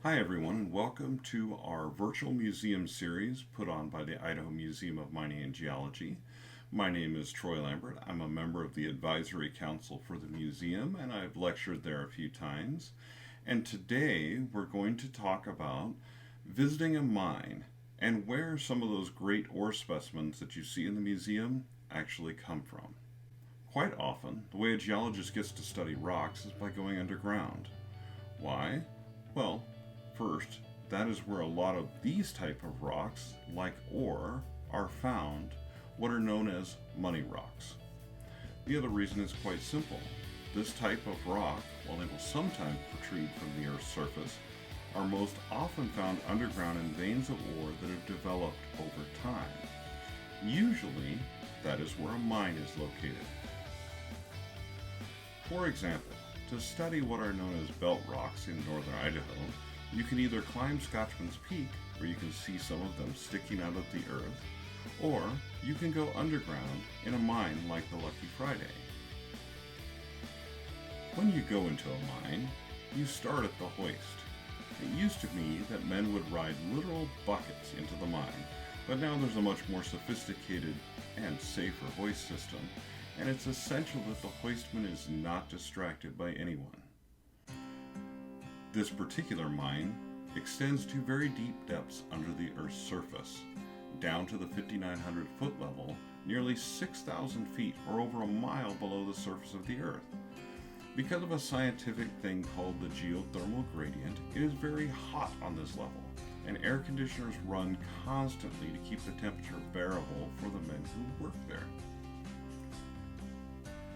Hi everyone, and welcome to our virtual museum series put on by the Idaho Museum of Mining and Geology. My name is Troy Lambert. I'm a member of the Advisory Council for the museum, and I've lectured there a few times. And today we're going to talk about visiting a mine and where some of those great ore specimens that you see in the museum actually come from. Quite often, the way a geologist gets to study rocks is by going underground. Why? Well, first, that is where a lot of these type of rocks, like ore, are found, what are known as money rocks. The other reason is quite simple. This type of rock, while they will sometimes protrude from the Earth's surface, are most often found underground in veins of ore that have developed over time. Usually, that is where a mine is located. For example, to study what are known as belt rocks in northern Idaho, you can either climb Scotchman's Peak, where you can see some of them sticking out of the earth, or you can go underground in a mine like the Lucky Friday. When you go into a mine, you start at the hoist. It used to be that men would ride literal buckets into the mine, but now there's a much more sophisticated and safer hoist system, and it's essential that the hoistman is not distracted by anyone. This particular mine extends to very deep depths under the Earth's surface, down to the 5,900 foot level, nearly 6,000 feet or over a mile below the surface of the Earth. Because of a scientific thing called the geothermal gradient, it is very hot on this level, and air conditioners run constantly to keep the temperature bearable for the men who work there.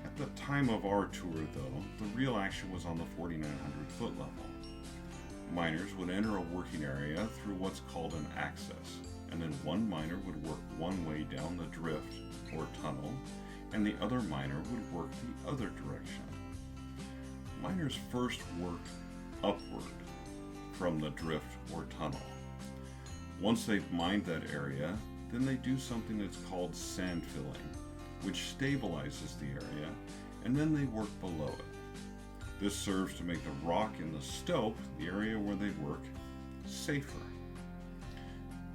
At the time of our tour, though, the real action was on the 4,900 foot level. Miners would enter a working area through what's called an access, and then one miner would work one way down the drift or tunnel, and the other miner would work the other direction. Miners first work upward from the drift or tunnel. Once they've mined that area, then they do something that's called sand filling, which stabilizes the area, and then they work below it. This serves to make the rock in the stope, the area where they work, safer.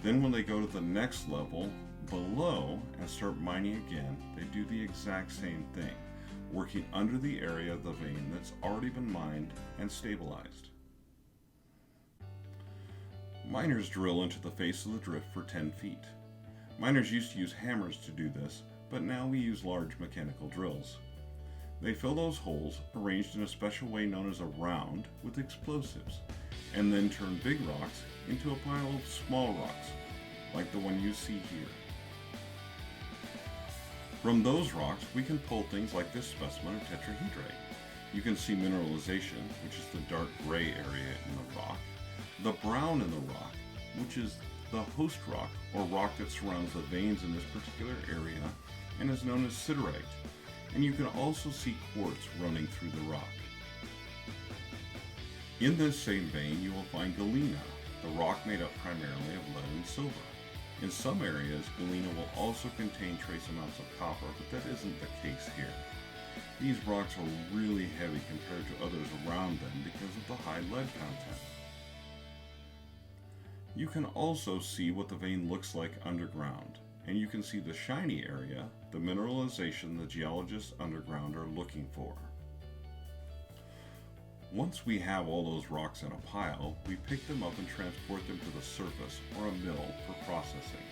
Then when they go to the next level, below, and start mining again, they do the exact same thing, working under the area of the vein that's already been mined and stabilized. Miners drill into the face of the drift for 10 feet. Miners used to use hammers to do this, but now we use large mechanical drills. They fill those holes, arranged in a special way known as a round, with explosives, and then turn big rocks into a pile of small rocks, like the one you see here. From those rocks, we can pull things like this specimen of tetrahedrite. You can see mineralization, which is the dark gray area in the rock, the brown in the rock, which is the host rock, or rock that surrounds the veins in this particular area, and is known as siderite. And you can also see quartz running through the rock. In this same vein, you will find galena, the rock made up primarily of lead and silver. In some areas, galena will also contain trace amounts of copper, but that isn't the case here. These rocks are really heavy compared to others around them because of the high lead content. You can also see what the vein looks like underground, and you can see the shiny area, the mineralization the geologists underground are looking for. Once we have all those rocks in a pile, we pick them up and transport them to the surface or a mill for processing.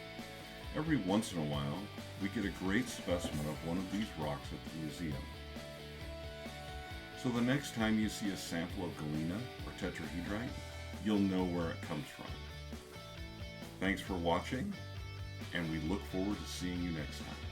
Every once in a while, we get a great specimen of one of these rocks at the museum. So the next time you see a sample of galena or tetrahedrite, you'll know where it comes from. Thanks for watching, and we look forward to seeing you next time.